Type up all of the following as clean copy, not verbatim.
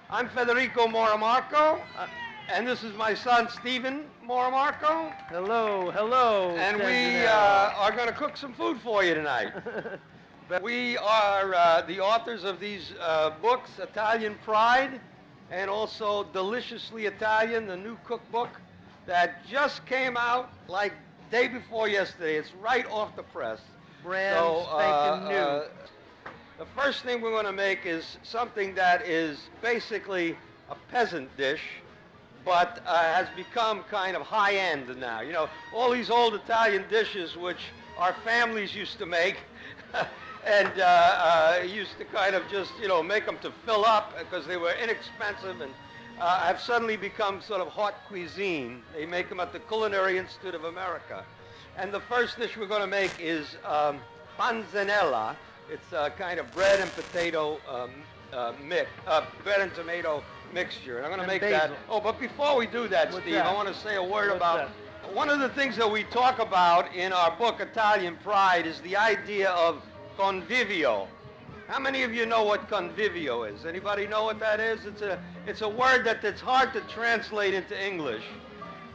I'm Federico Moramarco, and this is my son Stephen Moramarco. Hello, hello. And we Gennaro. are going to cook some food for you tonight. We are the authors of these books, Italian Pride, and also Deliciously Italian, the new cookbook that just came out like day before yesterday. It's right off the press. Brand spanking new. The first thing we're going to make is something that is basically a peasant dish, but has become kind of high-end now. You know, all these old Italian dishes which our families used to make and used to kind of just, you know, make them to fill up because they were inexpensive and have suddenly become sort of haute cuisine. They make them at the Culinary Institute of America. And the first dish we're going to make is panzanella. It's a kind of bread and potato bread and tomato mixture. And I'm going to make basil. that. Oh, but before we do that, What's Steve, that? I want to say a word What's about one of the things that we talk about in our book, Italian Pride, is the idea of convivio. How many of you know what convivio is? Anybody know what that is? It's a word that's hard to translate into English,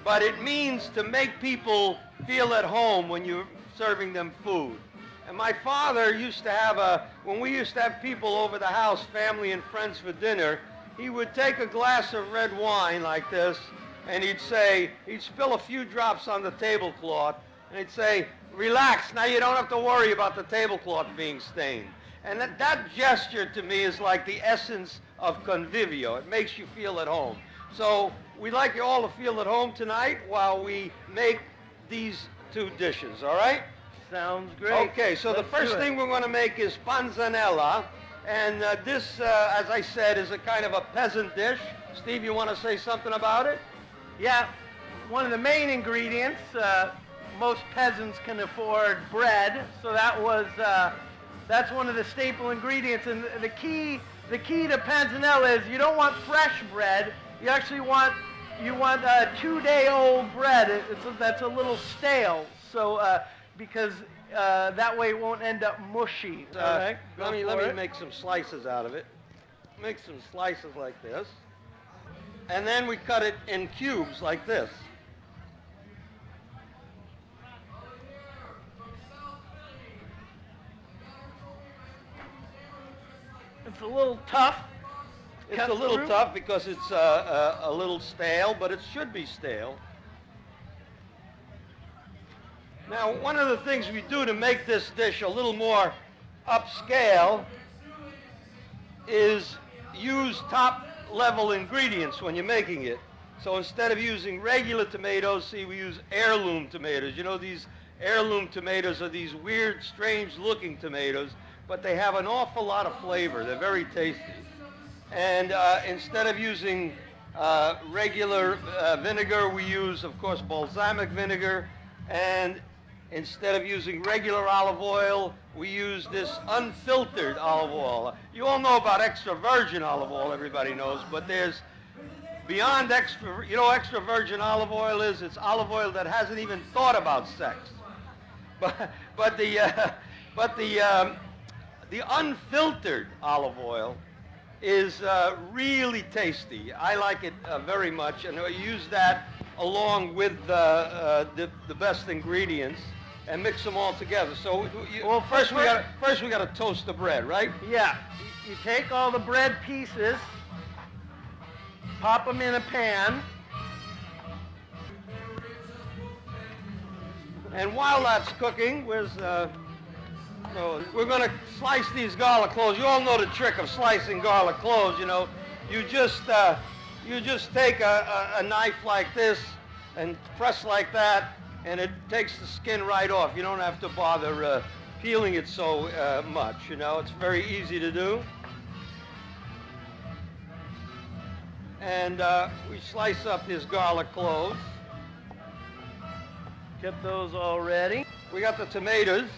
but it means to make people feel at home when you're serving them food. And my father used to have when we used to have people over the house, family and friends for dinner, he would take a glass of red wine like this, and he'd spill a few drops on the tablecloth, and he'd say, relax, now you don't have to worry about the tablecloth being stained. And that gesture to me is like the essence of convivio. It makes you feel at home. So we'd like you all to feel at home tonight while we make these two dishes, all right? Sounds great. Okay, so the first thing we're going to make is panzanella, and this, as I said, is a kind of a peasant dish. Steve, you want to say something about it? Yeah, one of the main ingredients, most peasants can afford bread, so that's one of the staple ingredients. And the key to panzanella is you don't want fresh bread. You actually want a 2-day-old bread. That's a little stale. So because that way it won't end up mushy. All right, let me make some slices out of it. Make some slices like this. And then we cut it in cubes like this. It's a little tough. It's a little tough because it's a little stale, but it should be stale. Now, one of the things we do to make this dish a little more upscale is use top-level ingredients when you're making it. So instead of using regular tomatoes, see, we use heirloom tomatoes. You know, these heirloom tomatoes are these weird, strange-looking tomatoes, but they have an awful lot of flavor. They're very tasty. And instead of using regular vinegar, we use, of course, balsamic vinegar. And instead of using regular olive oil, we use this unfiltered olive oil. You all know about extra virgin olive oil, everybody knows, but there's beyond extra, you know what extra virgin olive oil is? It's olive oil that hasn't even thought about sex. But the unfiltered olive oil is really tasty. I like it very much, and I use that along with the best ingredients and mix them all together. So first we got to toast the bread, right? Yeah. You take all the bread pieces, pop them in a pan, and while that's cooking, we're going to slice these garlic cloves. You all know the trick of slicing garlic cloves. You know, you just take a knife like this and press like that, and it takes the skin right off. You don't have to bother peeling it so much. You know, it's very easy to do. And we slice up these garlic cloves. Get those all ready. We got the tomatoes.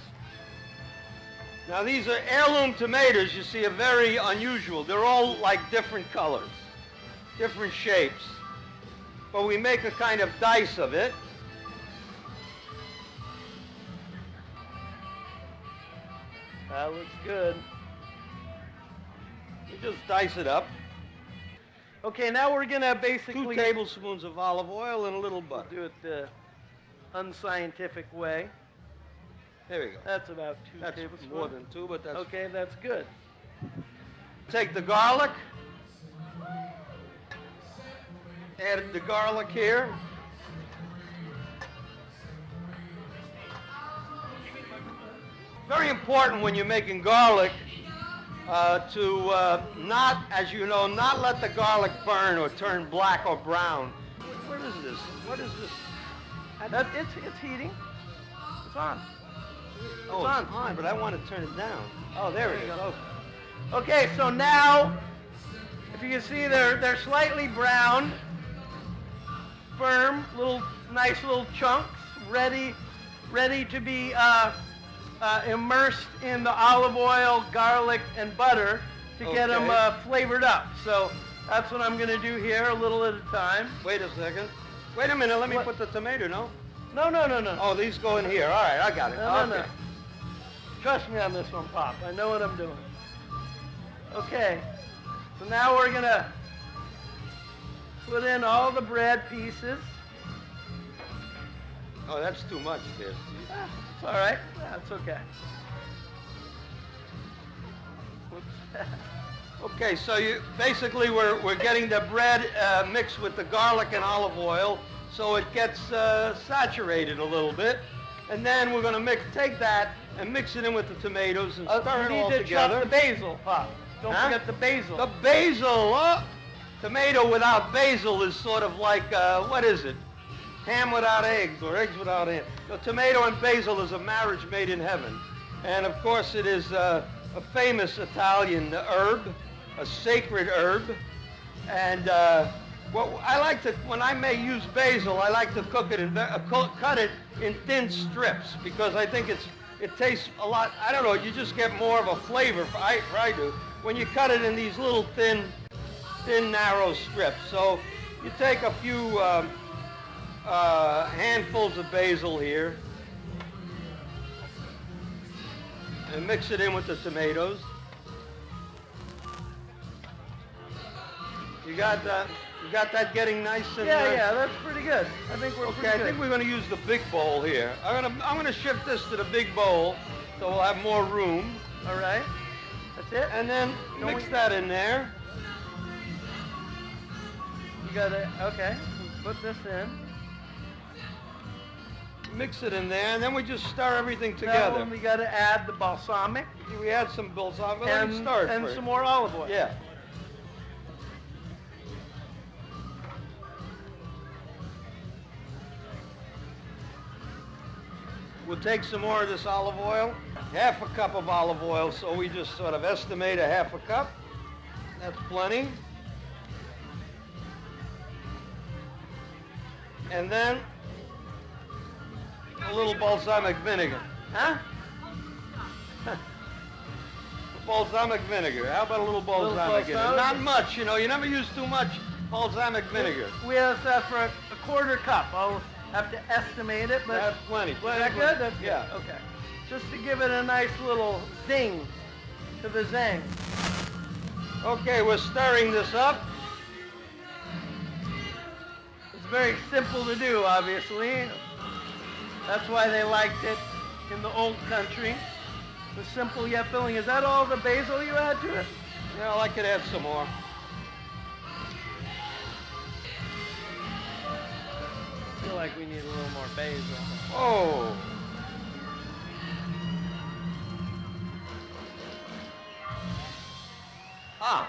Now these are heirloom tomatoes, you see, are very unusual. They're all like different colors, different shapes. But we make a kind of dice of it. That looks good. You just dice it up. Okay, now we're gonna 2 basically tablespoons of olive oil and a little butter. do it the unscientific way. There we go. That's about 2 That's tablespoons. more than 2, but that's Okay, that's good. Take the garlic. Add the garlic here. Very important when you're making garlic to not, as you know, not let the garlic burn or turn black or brown. What is this? What is this? It's heating. It's on. Oh, it's on, but I want to turn it down. Oh, there it is. Okay. Okay, so now, if you can see, they're slightly brown, firm, nice little chunks, ready to be immersed in the olive oil, garlic, and butter to get them flavored up. So that's what I'm going to do here, a little at a time. Wait a second. Wait a minute. Let me put the tomato. No. No. Oh, these go in here. All right, I got it. No. Trust me on this one, Pop. I know what I'm doing. Okay, so now we're gonna put in all the bread pieces. Oh, that's too much there, Steve. It's all right. That's okay. Whoops. Okay, so basically we're getting the bread mixed with the garlic and olive oil, so it gets saturated a little bit, and then we're going to take that and mix it in with the tomatoes and stir it all together. You need to chop the basil, Pop. Don't forget the basil. The basil. Oh, tomato without basil is sort of like what is it? Ham without eggs, or eggs without ham. No, tomato and basil is a marriage made in heaven, and of course it is a famous Italian herb, a sacred herb, and well, I like to, when I may use basil, I like to cook it and cut it in thin strips because I think it tastes a lot. I don't know. You just get more of a flavor. I do when you cut it in these little thin, narrow strips. So you take a few handfuls of basil here and mix it in with the tomatoes. You got that getting nice and yeah, that's pretty good. I think we're pretty good. I think we're going to use the big bowl here. I'm going to shift this to the big bowl so we'll have more room. All right. That's it. And then mix that in there. You got it. Okay. Put this in. Mix it in there, and then we just stir everything together. Now we got to add the balsamic. We add some balsamic and stir it and first. Some more olive oil. Yeah. We'll take some more of this olive oil, half a cup of olive oil, so we just sort of estimate a half a cup. That's plenty. And then a little balsamic vinegar. Huh? Balsamic vinegar. How about a little balsamic in it? Not much, you know. You never use too much balsamic vinegar. We have that for a quarter cup. I'll have to estimate it, but that's plenty. Is that good? That's good. Yeah. Okay. Just to give it a nice little zing to the zang. Okay, we're stirring this up. It's very simple to do, obviously. That's why they liked it in the old country. The simple yet filling. Is that all the basil you add to it? Yeah, I could add some more. I feel like we need a little more basil. Oh. Ah.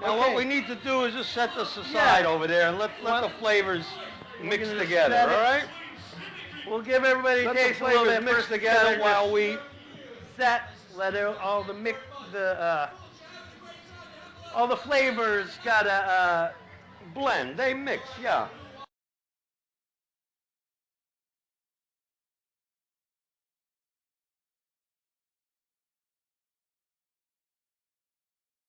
Now what we need to do is just set this aside over there and let the flavors mix together, all right? We'll give everybody a taste a little bit mix together while we let all the flavors gotta blend. They mix, yeah.